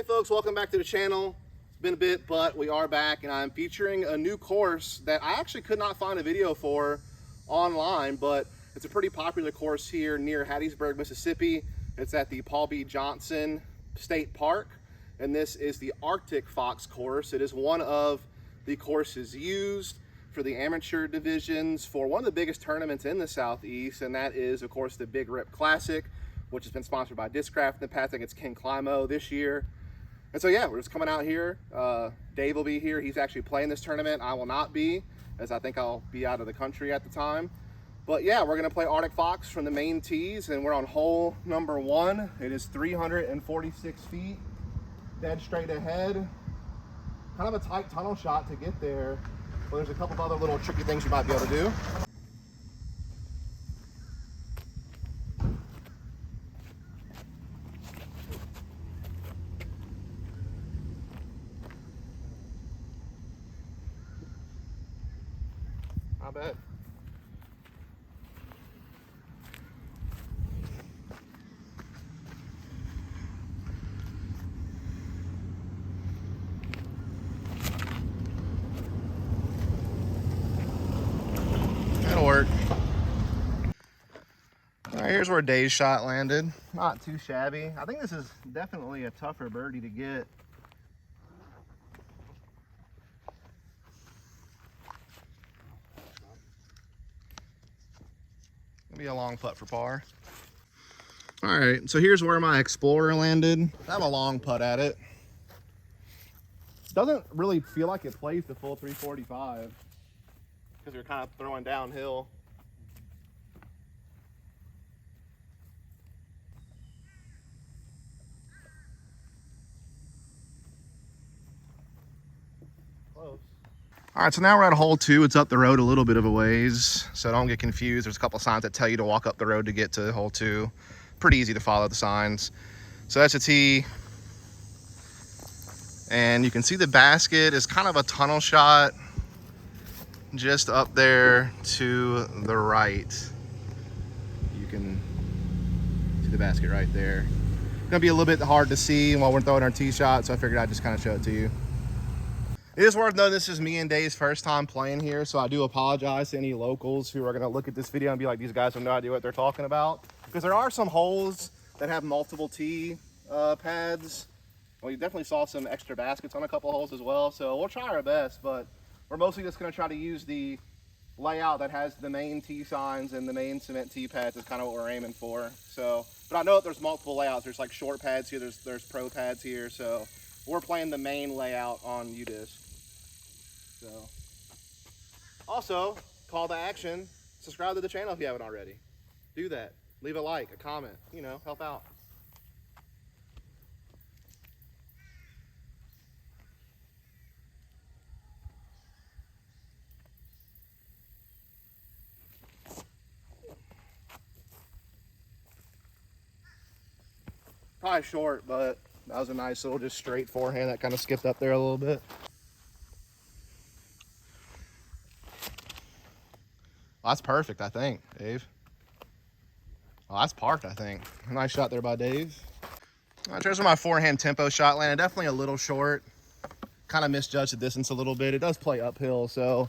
folks, welcome back to the channel. It's been a bit, but we are back, and I'm featuring a new course that I actually could not find a video for online, but it's a pretty popular course here near Hattiesburg, Mississippi. It's at the Paul B. Johnson State Park, and this is the Arctic Fox course. It is one of the courses used for the amateur divisions for one of the biggest tournaments in the Southeast, and that is, of course, the Big Rip Classic, which has been sponsored by Discraft in the past. I think it's Ken Climo this year. And so yeah, we're just coming out here. Dave will be here. He's actually playing this tournament. I will not be, as I think I'll be out of the country at the time. But yeah, we're gonna play Arctic Fox from the main tees, and we're on hole number 1. It is 346 feet, dead straight ahead. Kind of a tight tunnel shot to get there, but there's a couple of other little tricky things you might be able to do. Not bad. That'll work. All right, here's where Dave's shot landed. Not too shabby. I think this is definitely a tougher birdie to get. Be a long putt for par. All right, so here's where my Explorer landed. I have a long putt at it. Doesn't really feel like it plays the full 345 because you're kind of throwing downhill. Close. All right, so now we're at hole 2. It's up the road a little bit of a ways, so don't get confused. There's a couple signs that tell you to walk up the road to get to hole 2. Pretty easy to follow the signs. So that's a tee. And you can see the basket is kind of a tunnel shot just up there to the right. You can see the basket right there. It's gonna be a little bit hard to see while we're throwing our tee shot, so I figured I'd just kind of show it to you. It is worth noting this is me and Dave's first time playing here, so I do apologize to any locals who are going to look at this video and be like, these guys have no idea what they're talking about. Because there are some holes that have multiple tee pads. Well, you definitely saw some extra baskets on a couple holes as well, so we'll try our best, but we're mostly just going to try to use the layout that has the main tee signs and the main cement tee pads is kind of what we're aiming for. So, but I know that there's multiple layouts. There's like short pads here, there's pro pads here, so we're playing the main layout on UDisc. So, also, call to action, subscribe to the channel if you haven't already. Do that. Leave a like, a comment, you know, help out. Probably short, but that was a nice little just straight forehand that kind of skipped up there a little bit. Well, that's perfect, I think, Dave. Well, that's parked, I think. Nice shot there by Dave. All right, here's where my forehand tempo shot landed. Definitely a little short. Kind of misjudged the distance a little bit. It does play uphill, so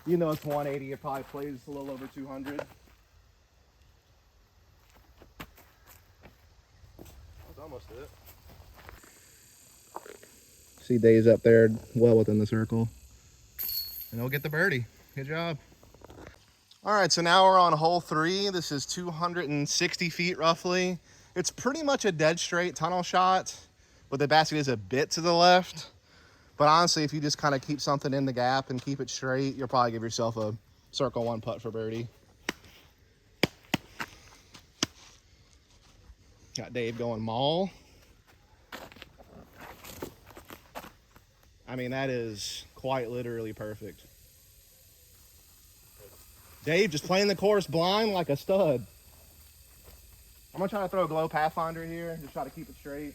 you know it's 180. It probably plays a little over 200. That's almost it. See Dave's up there well within the circle. And he'll get the birdie. Good job. All right, so now we're on hole 3. This is 260 feet roughly. It's pretty much a dead straight tunnel shot, but the basket is a bit to the left. But honestly, if you just kind of keep something in the gap and keep it straight, you'll probably give yourself a circle 1 putt for birdie. Got Dave going maul. I mean, that is quite literally perfect. Dave just playing the course blind like a stud. I'm gonna try to throw a glow pathfinder here, just try to keep it straight.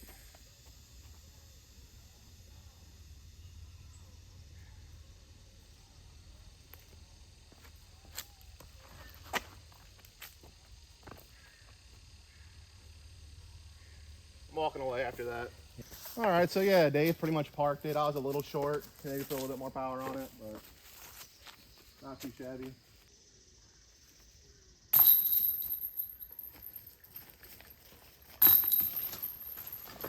I'm walking away after that. All right, so yeah, Dave pretty much parked it. I was a little short. Maybe put a little bit more power on it, but not too shabby.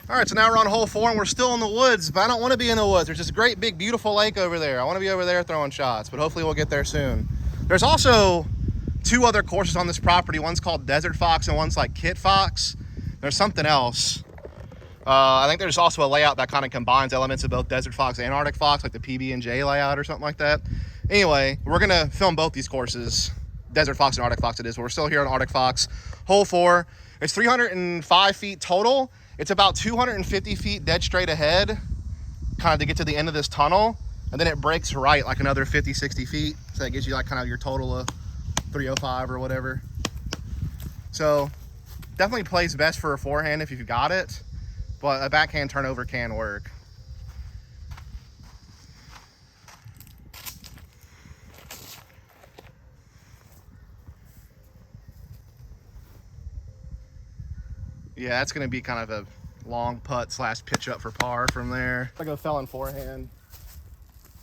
All right, so now we're on hole 4 and we're still in the woods, but I don't want to be in the woods. There's this great big beautiful lake over there. I want to be over there throwing shots, but hopefully we'll get there soon. There's also 2 other courses on this property. One's called Desert Fox and one's like Kit Fox. There's something else. I think there's also a layout that kind of combines elements of both Desert Fox and Arctic Fox, like the PB&J layout or something like that. Anyway, we're gonna film both these courses, Desert Fox and Arctic Fox it is, but we're still here on Arctic Fox. Hole 4, it's 305 feet total. It's about 250 feet dead straight ahead, kind of to get to the end of this tunnel, and then it breaks right like another 50, 60 feet. So that gives you like kind of your total of 305 or whatever. So definitely plays best for a forehand if you've got it, but a backhand turnover can work. Yeah, that's going to be kind of a long putt slash pitch up for par from there. I go felon forehand.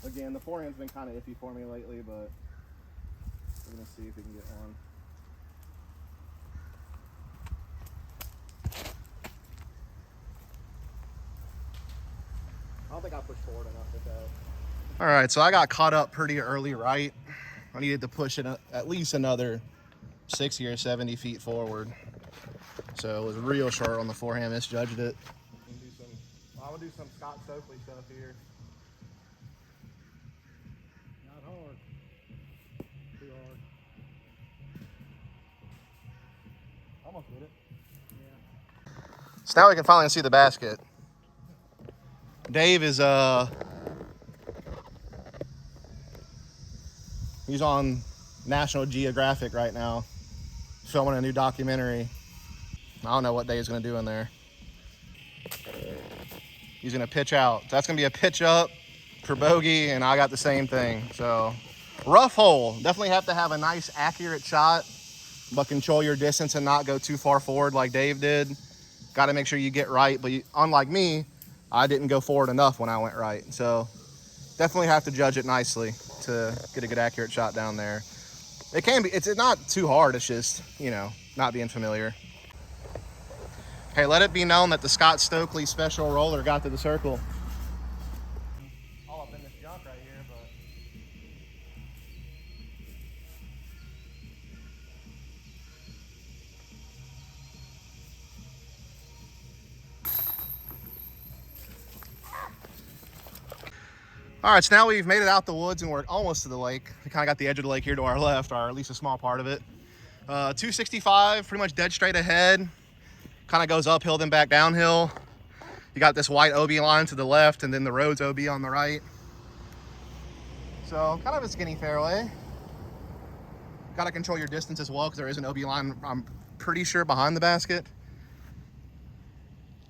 Again, the forehand's been kind of iffy for me lately, but we're going to see if we can get one. I don't think I pushed forward enough with that. All right, so I got caught up pretty early right. I needed to push it at least another 60 or 70 feet forward. So it was real short on the forehand, misjudged it. I'm gonna do some Scott Stokely stuff here. Not hard. Too hard. Almost did it. Yeah. So now we can finally see the basket. Dave is he's on National Geographic right now, filming a new documentary. I don't know what Dave's gonna do in there. He's gonna pitch out. That's gonna be a pitch up for bogey, and I got the same thing. So rough hole. Definitely have to have a nice accurate shot, but control your distance and not go too far forward like Dave did. Got to make sure you get right, but unlike me, I didn't go forward enough when I went right. So definitely have to judge it nicely to get a good accurate shot down there. It can be, it's not too hard. It's just, you know, not being familiar. Okay, let it be known that the Scott Stokely special roller got to the circle. All up in this junk right here, but all right, so now we've made it out the woods and we're almost to the lake. We kind of got the edge of the lake here to our left, or at least a small part of it. 265, pretty much dead straight ahead. Kind of goes uphill, then back downhill. You got this white OB line to the left, and then the road's OB on the right. So kind of a skinny fairway. Got to control your distance as well, because there is an OB line, I'm pretty sure, behind the basket.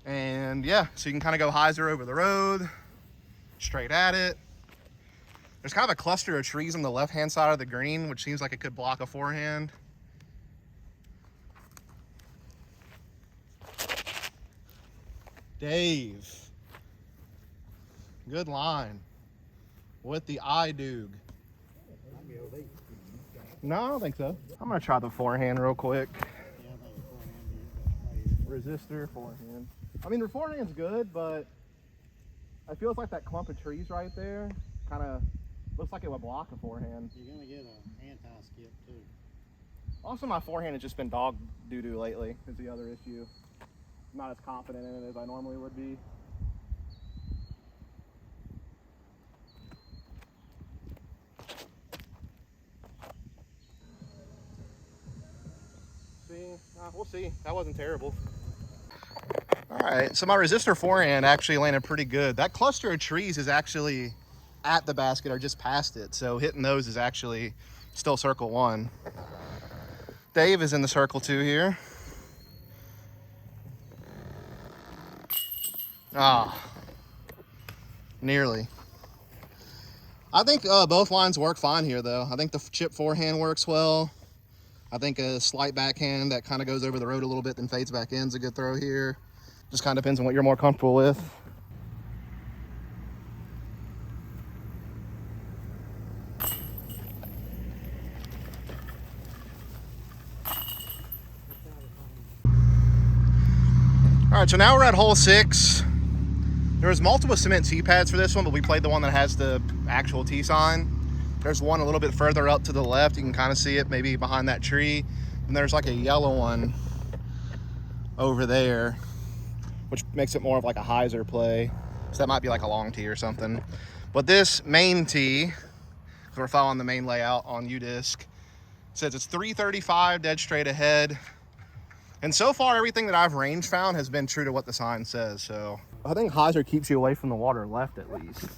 And yeah, so you can kind of go hyzer over the road, straight at it. There's kind of a cluster of trees on the left-hand side of the green, which seems like it could block a forehand. Dave. Good line. With the eye doog. No, I don't think so. I'm going to try the forehand real quick. Resistor, forehand. I mean, the forehand's good, but I feel like that clump of trees right there kind of looks like it would block a forehand. You're going to get an anti-skip too. Also, my forehand has just been dog doo-doo lately is the other issue. I'm not as confident in it as I normally would be. We'll see. That wasn't terrible. All right, so my resistor forehand actually landed pretty good. That cluster of trees is actually at the basket or just past it, so hitting those is actually still circle one. Dave is in the circle two here. Nearly. I think both lines work fine here, though. I think the chip forehand works well. I think a slight backhand that kind of goes over the road a little bit then fades back in is a good throw here. Just kind of depends on what you're more comfortable with. All right, so now we're at hole 6. There was multiple cement tee pads for this one, but we played the one that has the actual tee sign. There's one a little bit further up to the left. You can kind of see it maybe behind that tree. And there's like a yellow one over there, which makes it more of like a hyzer play. So that might be like a long tee or something. But this main tee, because we're following the main layout on UDisc, says it's 335 dead straight ahead. And so far, everything that I've range found has been true to what the sign says. So I think hyzer keeps you away from the water left at least.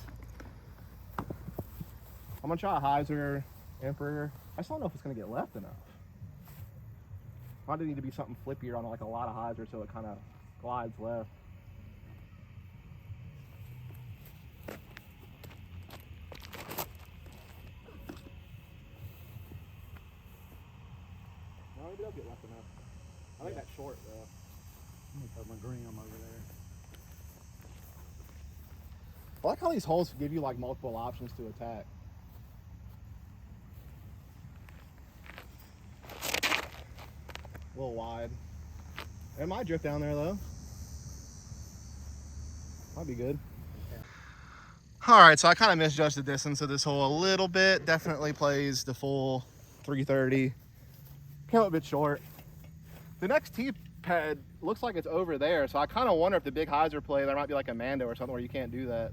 I'm gonna try a hyzer Emperor. I just don't know if it's gonna get left enough. Might need to be something flippier on like a lot of hyzer so it kind of glides left. No, maybe it'll get left enough. I think that's short though. Let me put my green over there. I like how these holes give you like multiple options to attack. A little wide. It might drift down there though. Might be good. Yeah. All right, so I kind of misjudged the distance of this hole a little bit. Definitely plays the full 330. Came up a bit short. The next tee pad looks like it's over there, so I kind of wonder if the big hyzer play, there might be like a Mando or something where you can't do that.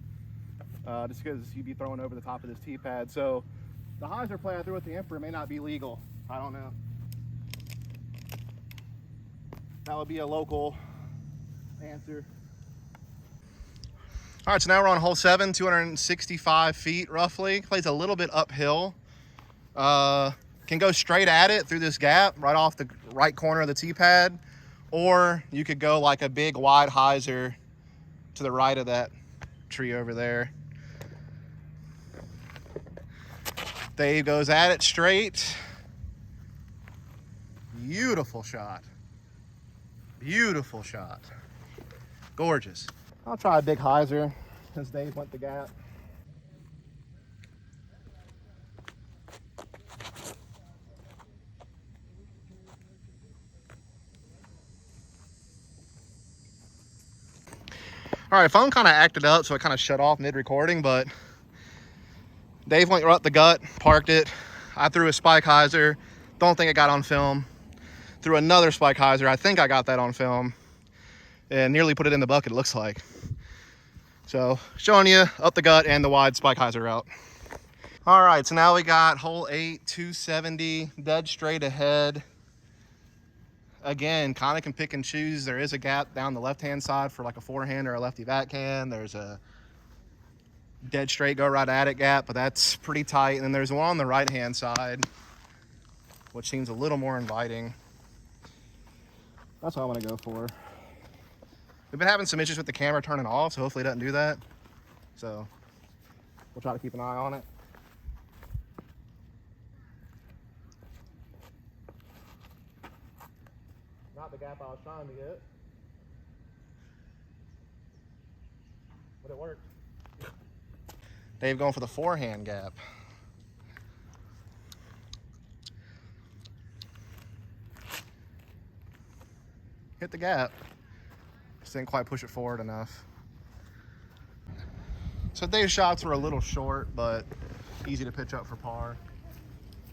Just because you'd be throwing over the top of this tee pad. So the hyzer play I threw with the Emperor may not be legal. I don't know. That would be a local answer. All right, so now we're on hole 7, 265 feet roughly. Plays a little bit uphill. Can go straight at it through this gap right off the right corner of the tee pad, or you could go like a big wide hyzer to the right of that tree over there. Dave goes at it straight. Beautiful shot. Beautiful shot. Gorgeous. I'll try a big hyzer as Dave went the gap. All right, phone kind of acted up, so it kind of shut off mid-recording, but Dave went right up the gut, parked it. I threw a spike hyzer. Don't think it got on film. Threw another spike hyzer. I think I got that on film. And nearly put it in the bucket, it looks like. So, showing you up the gut and the wide spike hyzer route. All right, so now we got hole 8, 270, dead straight ahead. Again, kind of can pick and choose. There is a gap down the left-hand side for like a forehand or a lefty backhand. There's a dead straight, go right at it gap, but that's pretty tight. And then there's one on the right-hand side, which seems a little more inviting. That's what I'm gonna go for. We've been having some issues with the camera turning off, so hopefully it doesn't do that. So we'll try to keep an eye on it. Not the gap I was trying to get, but it worked. Dave going for the forehand gap. Hit the gap. Just didn't quite push it forward enough. So Dave's shots were a little short, but easy to pitch up for par.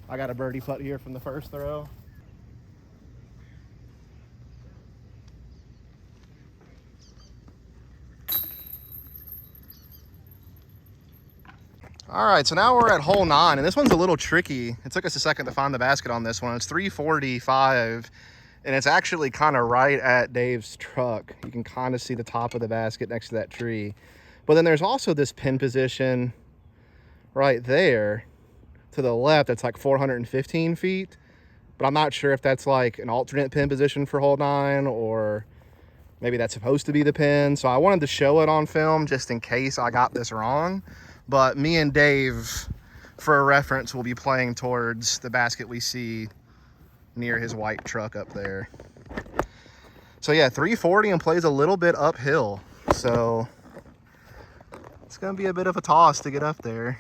I got a birdie putt here from the first throw. All right, so now we're at hole 9, and this one's a little tricky. It took us a second to find the basket on this one. It's 345, and it's actually kind of right at Dave's truck. You can kind of see the top of the basket next to that tree. But then there's also this pin position right there to the left that's like 415 feet. But I'm not sure if that's like an alternate pin position for hole 9, or maybe that's supposed to be the pin. So I wanted to show it on film just in case I got this wrong. But me and Dave, for a reference, will be playing towards the basket we see near his white truck up there. So yeah, 340 and plays a little bit uphill. So it's gonna be a bit of a toss to get up there.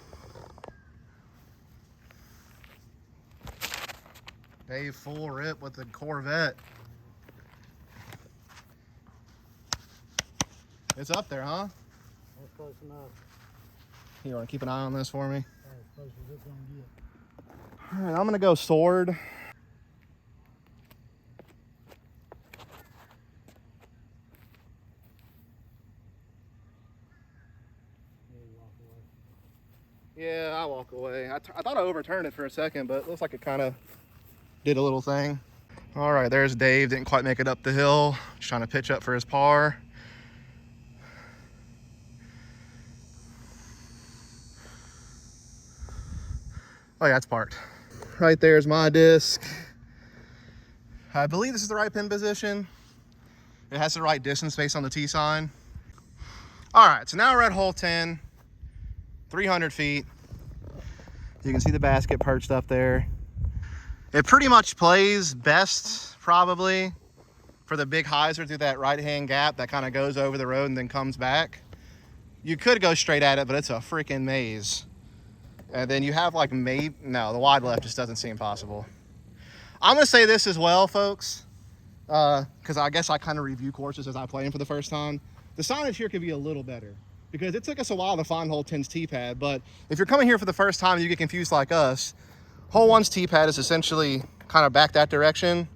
Dave full rip with the Corvette. It's up there, huh? That's close enough. You want to keep an eye on this for me? As close as it's gonna get. All right, I'm gonna go sword. Yeah, I'll walk away. I thought I overturned it for a second, but it looks like it kind of did a little thing. All right, there's Dave. Didn't quite make it up the hill. Just trying to pitch up for his par. Oh yeah, it's parked. Right there's my disc. I believe this is the right pin position. It has the right distance based on the T sign. All right, so now we're at hole 10, 300 feet. You can see the basket perched up there. It pretty much plays best, probably, for the big hyzer through that right-hand gap that kind of goes over the road and then comes back. You could go straight at it, but it's a freaking maze. And then you have like no, the wide left just doesn't seem possible. I'm gonna say this as well, folks, because I guess I kind of review courses as I play them for the first time. The signage here could be a little better because it took us a while to find hole 10's tee pad. But if you're coming here for the first time and you get confused like us, hole 1's tee pad is essentially kind of back that direction.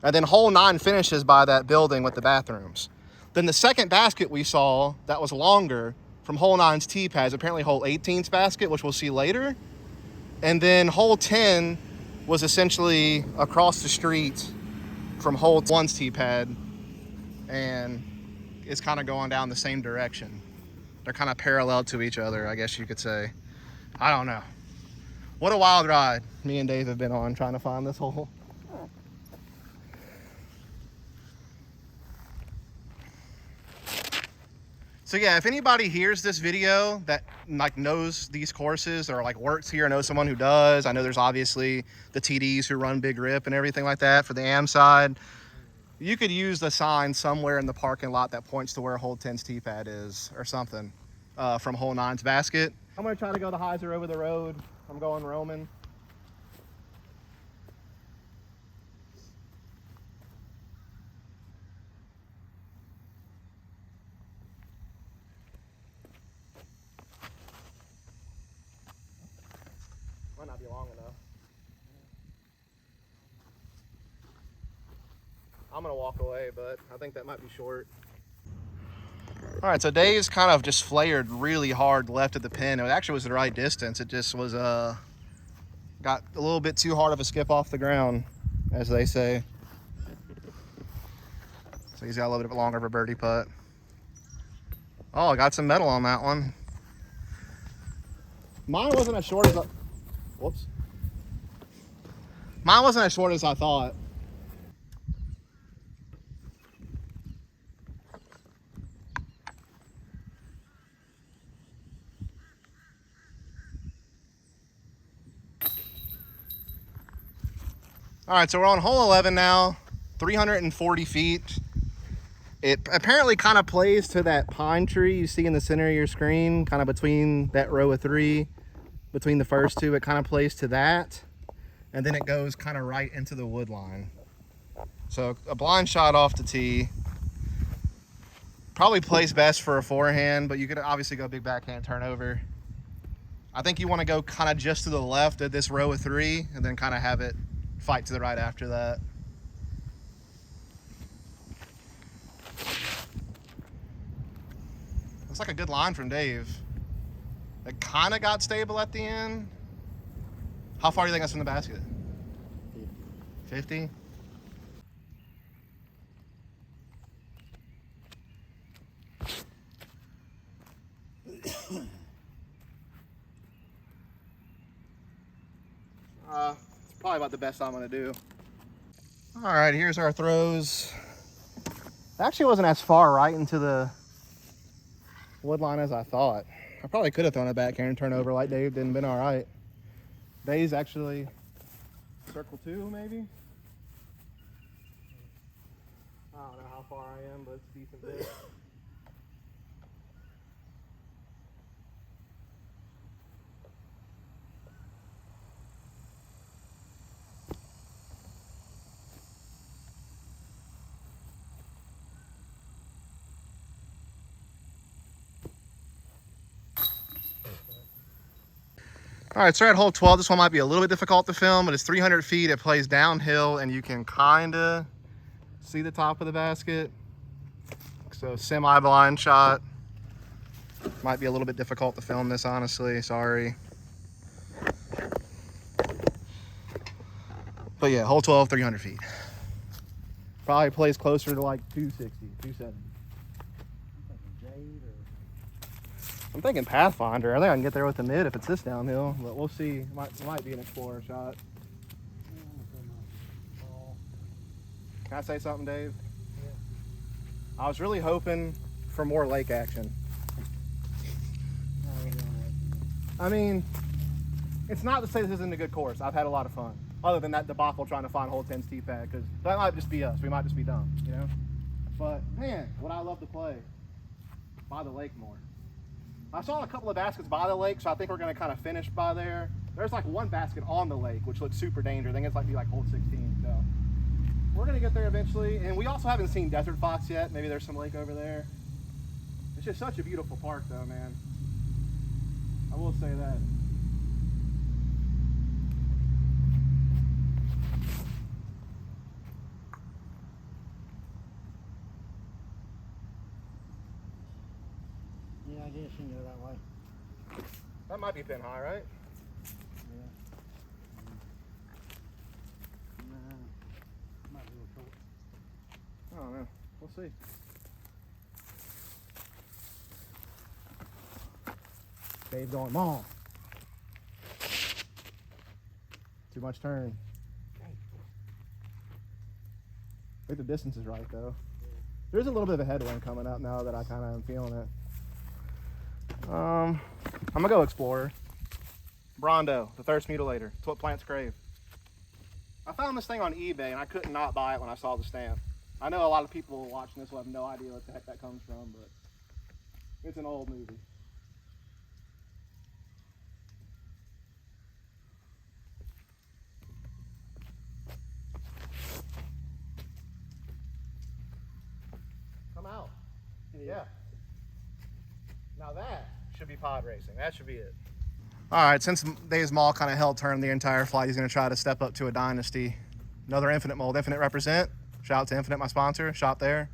And then hole 9 finishes by that building with the bathrooms. Then the second basket we saw that was longer from hole 9's tee pad is apparently hole 18's basket, which we'll see later. And then hole 10 was essentially across the street from hole 1's tee pad, and it's kind of going down the same direction. They're kind of parallel to each other, I guess you could say. I don't know. What a wild ride me and Dave have been on trying to find this hole. So yeah, if anybody hears this video that like knows these courses or like works here, knows someone who does, I know there's obviously the TDs who run Big Rip and everything like that for the AM side. You could use the sign somewhere in the parking lot that points to where hole 10's tee pad is or something from hole 9's basket. I'm gonna try to go the hyzer over the road. I'm going Roman. Might not be long enough. I'm gonna walk away, but I think that might be short. All right, so Dave's kind of just flared really hard left of the pin. It actually was the right distance. It just was got a little bit too hard of a skip off the ground, as they say. So he's got a little bit longer of a birdie putt. Oh, I got some metal on that one. Mine wasn't as short as I... Whoops. Mine wasn't as short as I thought. All right, so we're on hole 11 now, 340 feet. It apparently kind of plays to that pine tree you see in the center of your screen, kind of between that row of 3, between the first 2. It kind of plays to that, and then it goes kind of right into the wood line. So a blind shot off the tee. Probably plays best for a forehand, but you could obviously go big backhand turnover. I think you want to go kind of just to the left of this row of 3, and then kind of have it fight to the right after that. Looks like a good line from Dave. It kind of got stable at the end. How far do you think that's from the basket? 50? It's probably about the best I'm gonna do. All right, here's our throws. It actually wasn't as far right into the wood line as I thought. I probably could have thrown it back here and turned over like Dave did and been all right. Dave's actually circle 2 maybe. I don't know how far I am, but it's a decent bit. All right, so we're at hole 12. This one might be a little bit difficult to film, but it's 300 feet. It plays downhill, and you can kind of see the top of the basket. So semi-blind shot. Might be a little bit difficult to film this, honestly. Sorry. But yeah, hole 12, 300 feet. Probably plays closer to like 260, 270. I'm thinking Pathfinder. I think I can get there with the mid if it's this downhill, but we'll see. It might be an Explorer shot. Can I say something, Dave? Yeah. I was really hoping for more lake action. I mean, it's not to say this isn't a good course. I've had a lot of fun. Other than that debacle trying to find hole 10's tee pad, because that might just be us. We might just be dumb, you know? But man, would I love to play by the lake more. I saw a couple of baskets by the lake, so I think we're going to kind of finish by there. There's like one basket on the lake, which looks super dangerous. I think it's like hole 16. So we're going to get there eventually. And we also haven't seen Desert Fox yet. Maybe there's some lake over there. It's just such a beautiful park, though, man. I will say that. Yeah, I guess you can go that way. That might be pin high, right? Yeah. Nah, might be a little short. I don't know. We'll see. Dave going long. Too much turn. I think the distance is right, though. There's a little bit of a headwind coming up now that I kind of am feeling it. I'm gonna go Explorer. Brondo, the thirst mutilator. It's what plants crave. I found this thing on eBay and I couldn't not buy it when I saw the stamp. I know a lot of people watching this will have no idea what the heck that comes from, but it's an old movie. Come out. Yeah. Now that should be pod racing. That should be it. All right, since Dave's Mall kind of held turn the entire flight, he's going to try to step up to a Dynasty. Another Infinite mold. Infinite represent. Shout out to Infinite, my sponsor. Shop there.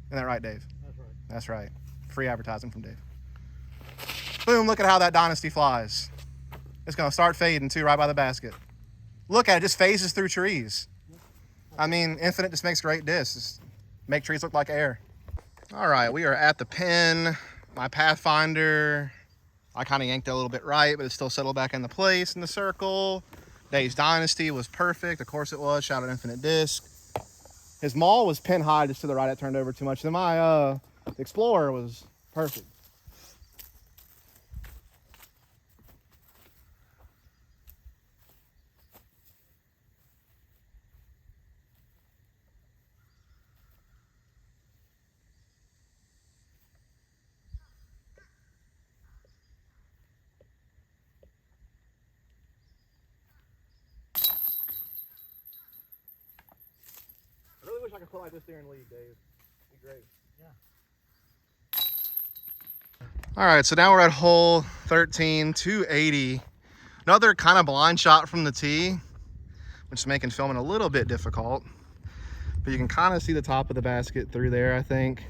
Isn't that right, Dave? That's right. That's right. Free advertising from Dave. Boom, look at how that Dynasty flies. It's going to start fading, too, right by the basket. Look at it. It just phases through trees. I mean, Infinite just makes great discs. Just make trees look like air. All right, we are at the pin. My Pathfinder, I kind of yanked it a little bit right, but it still settled back into place in the circle. Dave's Dynasty was perfect. Of course it was. Shout out Infinite Disc. His Maul was pin high just to the right. It turned over too much. Then my Explorer was perfect. I really wish I could play like this during league, Dave. It'd be great. Yeah. All right, so now we're at hole 13, 280. Another kind of blind shot from the tee, which is making filming a little bit difficult. But you can kind of see the top of the basket through there, I think.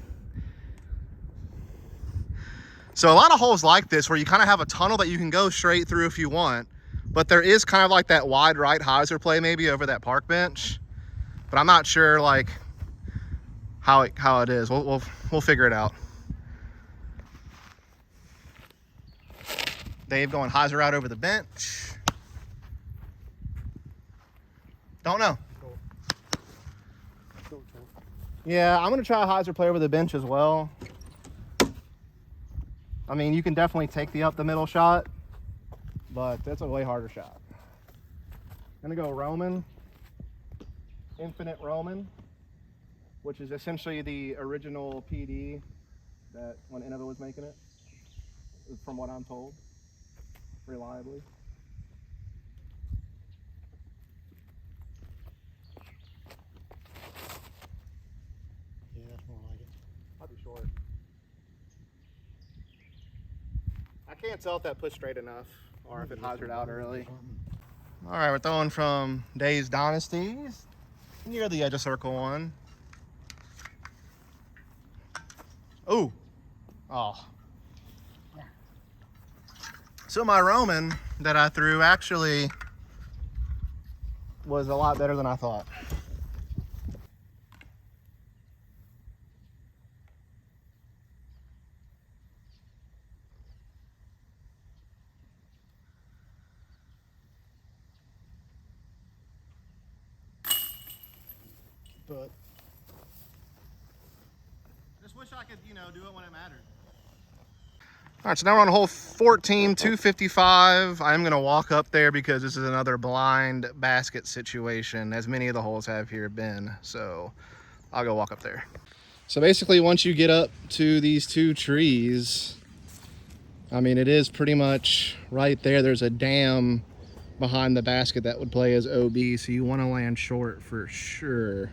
So a lot of holes like this where you kind of have a tunnel that you can go straight through if you want, but there is kind of like that wide right hyzer play maybe over that park bench. But I'm not sure like how it is. We'll figure it out. Dave going hyzer out over the bench. Don't know. Yeah, I'm gonna try a hyzer play over the bench as well. I mean, you can definitely take the up the middle shot, but that's a way harder shot. I'm gonna go Roman. Infinite Roman. which is essentially the original PD that when Innova was making it, from what I'm told, reliably. Yeah, that's more like it. Might be short. I can't tell if that pushed straight enough or if it hyzered out early. All right, we're throwing from Dave's Dynasties near the edge of circle one. Ooh. Oh. So my Roman that I threw actually was a lot better than I thought. But I just wish I could, do it when it mattered. All right, so now we're on hole 14, 255. I'm gonna walk up there because this is another blind basket situation, as many of the holes have here been. So I'll go walk up there. So basically, once you get up to these two trees, I mean, it is pretty much right there. There's a dam behind the basket that would play as OB, so you want to land short for sure.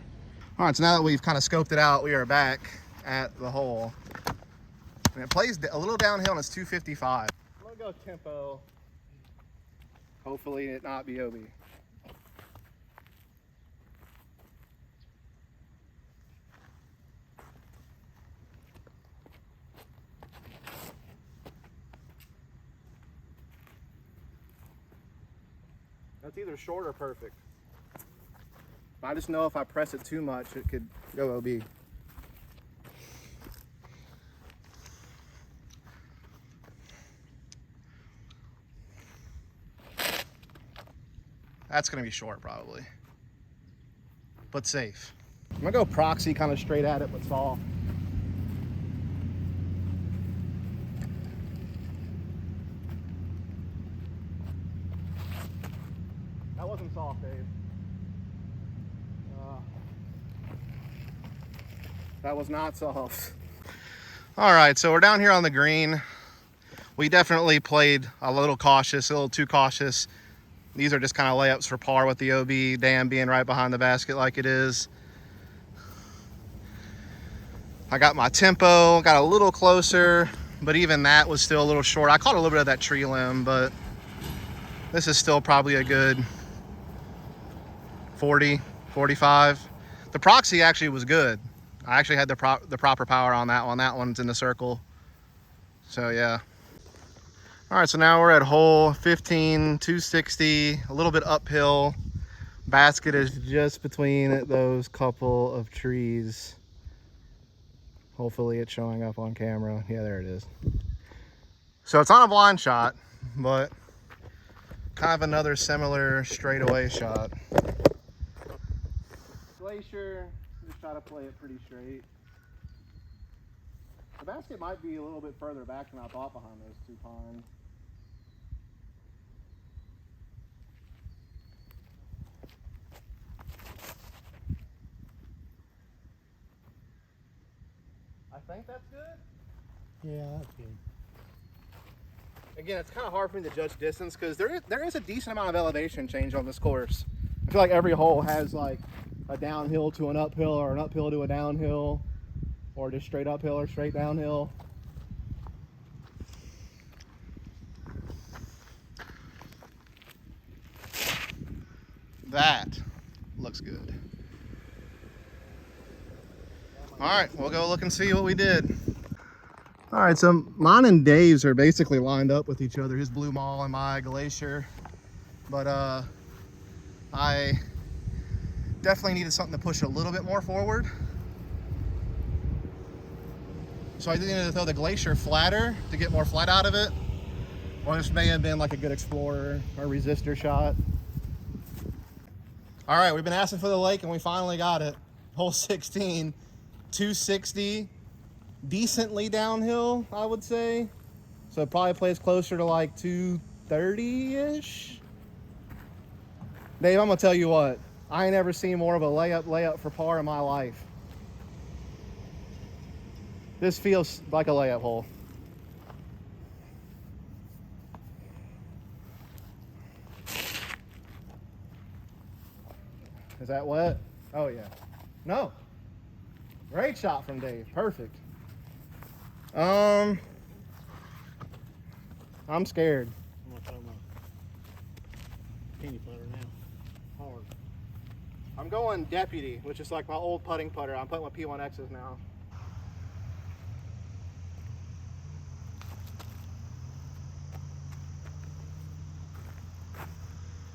All right, so now that we've kind of scoped it out, we are back at the hole. And it plays a little downhill and it's 255. I'm gonna go tempo. Hopefully it not be OB. That's either short or perfect. But I just know if I press it too much, it could go OB. That's gonna be short probably, but safe. I'm gonna go proxy kind of straight at it, but soft. That wasn't soft, Dave. That was not soft. All right, so we're down here on the green. We definitely played a little cautious, a little too cautious. These are just kind of layups for par with the OB dam being right behind the basket like it is. I got my tempo, got a little closer, but even that was still a little short. I caught a little bit of that tree limb, but this is still probably a good 40, 45. The proxy actually was good. I actually had the proper power on that one. That one's in the circle. So yeah. All right, so now we're at hole 15, 260, a little bit uphill. Basket is just between those couple of trees. Hopefully it's showing up on camera. Yeah, there it is. So it's on a blind shot, but kind of another similar straightaway shot. Glacier, just try to play it pretty straight. The basket might be a little bit further back than I thought behind those two pines. I think that's good. yeah, that's good. Again, it's kind of hard for me to judge distance because there is a decent amount of elevation change on this course. I feel like every hole has like a downhill to an uphill or an uphill to a downhill or just straight uphill or straight downhill. That looks good. All right, we'll go look and see what we did. All right, so mine and Dave's are basically lined up with each other, his Blue Mall and my Glacier. But I definitely needed something to push a little bit more forward. So I either needed to throw the Glacier flatter to get more flat out of it, or this may have been like a good Explorer or resistor shot. All right, we've been asking for the lake and we finally got it. Hole 16, 260, decently downhill, I would say. So it probably plays closer to like 230-ish. Dave, I'm gonna tell you what, I ain't ever seen more of a layup for par in my life. This feels like a layup hole. Is that wet? Oh yeah. No. Great shot from Dave. Perfect. I'm scared. I'm gonna throw my penny putter now. Hard. I'm going deputy, which is like my old putting putter. I'm putting my P1Xs now.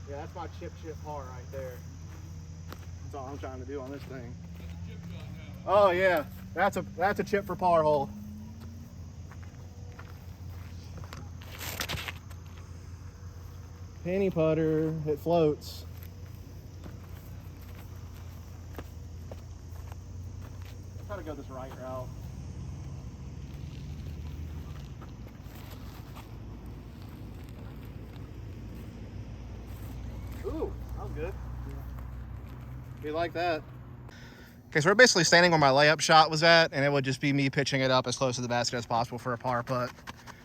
Yeah, that's my chip par right there. That's all I'm trying to do on this thing. Oh yeah, that's a chip for par hole. Penny putter, it floats. Try to go this right route. Ooh, that was good. You like that? Okay, so we're basically standing where my layup shot was at, and it would just be me pitching it up as close to the basket as possible for a par putt.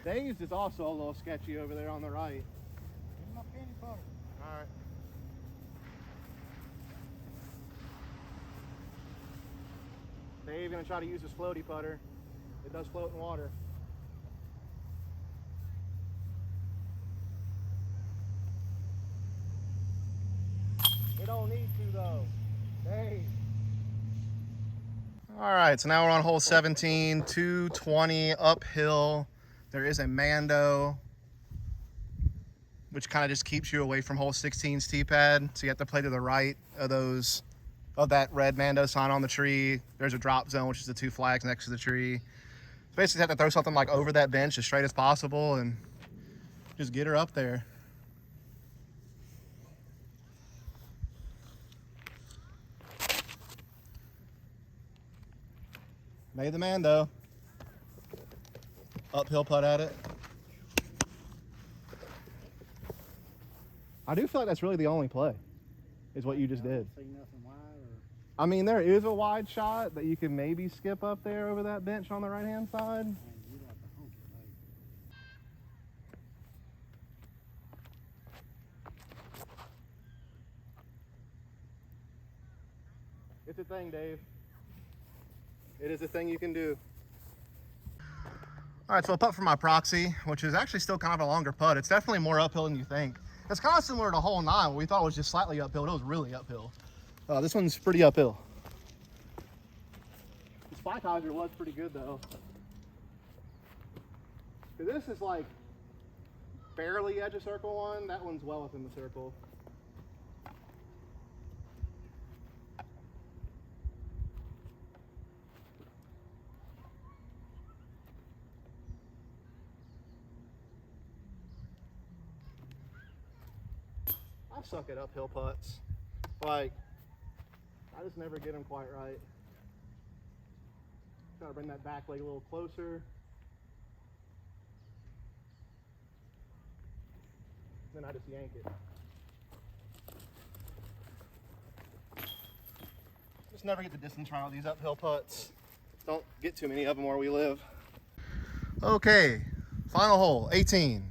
Dave's is also a little sketchy over there on the right. Here's my penny putter. All right. Dave gonna try to use his floaty putter. It does float in water. It don't need to though. Dave. All right, so now we're on hole 17, 220 uphill. There is a Mando, which kind of just keeps you away from hole 16's tee pad. So you have to play to the right of that red Mando sign on the tree. There's a drop zone, which is the 2 flags next to the tree. So basically have to throw something like over that bench as straight as possible and just get her up there. Made the Mando. Uphill putt at it. I do feel like that's really the only play, is what you just did. See nothing wide or I mean, there is a wide shot that you can maybe skip up there over that bench on the right-hand side. man, you like a hunky, babe. It's a thing, Dave. It is a thing you can do. All right, so a putt for my proxy, which is actually still kind of a longer putt. It's definitely more uphill than you think. It's kind of similar to hole 9, where we thought it was just slightly uphill. It was really uphill. This one's pretty uphill. The spike hyzer was pretty good though. This is like barely edge of circle one. That one's well within the circle. I suck at uphill putts. Like, I just never get them quite right. Try to bring that back leg a little closer. Then I just yank it. Just never get the distance right on these uphill putts. Don't get too many of them where we live. Okay, final hole, 18.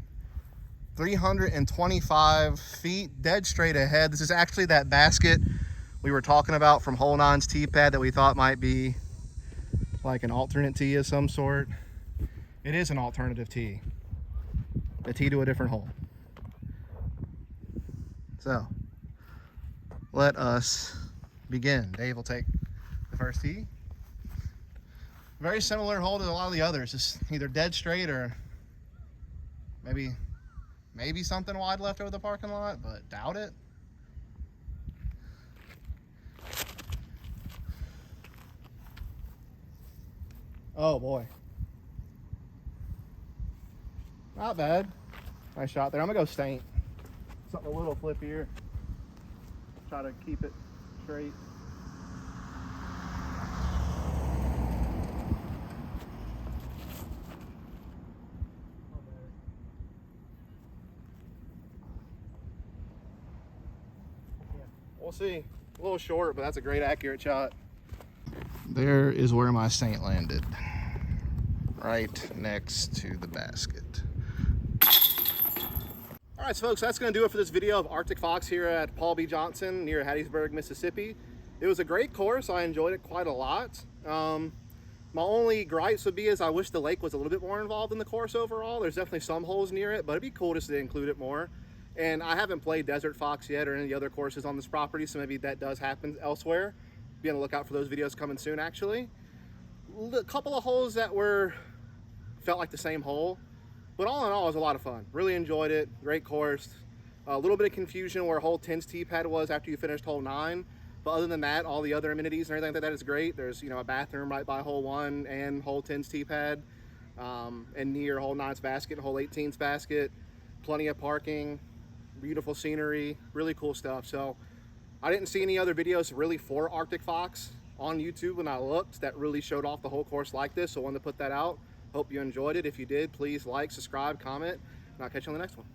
325 feet, dead straight ahead. This is actually that basket we were talking about from hole 9's tee pad that we thought might be like an alternate tee of some sort. It is an alternative tee. A tee to a different hole. So, let us begin. Dave will take the first tee. Very similar hole to a lot of the others. Just either dead straight or maybe something wide left over the parking lot, but doubt it. Oh boy. Not bad. Nice shot there. I'm gonna go Saint. Something a little flippier. Try to keep it straight. We'll see. A little short, but that's a great accurate shot. There is where my Saint landed. right next to the basket. All right, so folks, that's going to do it for this video of Arctic Fox here at Paul B. Johnson near Hattiesburg, Mississippi. It was a great course. I enjoyed it quite a lot. My only gripes would be is I wish the lake was a little bit more involved in the course overall. There's definitely some holes near it, but it'd be cool just to include it more. And I haven't played Desert Fox yet or any other courses on this property, so maybe that does happen elsewhere. Be on the lookout for those videos coming soon, actually. A couple of holes that felt like the same hole, but all in all, it was a lot of fun. Really enjoyed it. Great course. A little bit of confusion where hole 10's tee pad was after you finished hole 9. But other than that, all the other amenities and everything like that is great. There's, you know, a bathroom right by hole 1 and hole 10's tee pad, and near hole 9's basket and hole 18's basket. Plenty of parking, beautiful scenery, really cool stuff. So I didn't see any other videos really for Arctic Fox on YouTube when I looked that really showed off the whole course like this, so I wanted to put that out. Hope you enjoyed it. If you did, please like, subscribe, comment, and I'll catch you on the next one.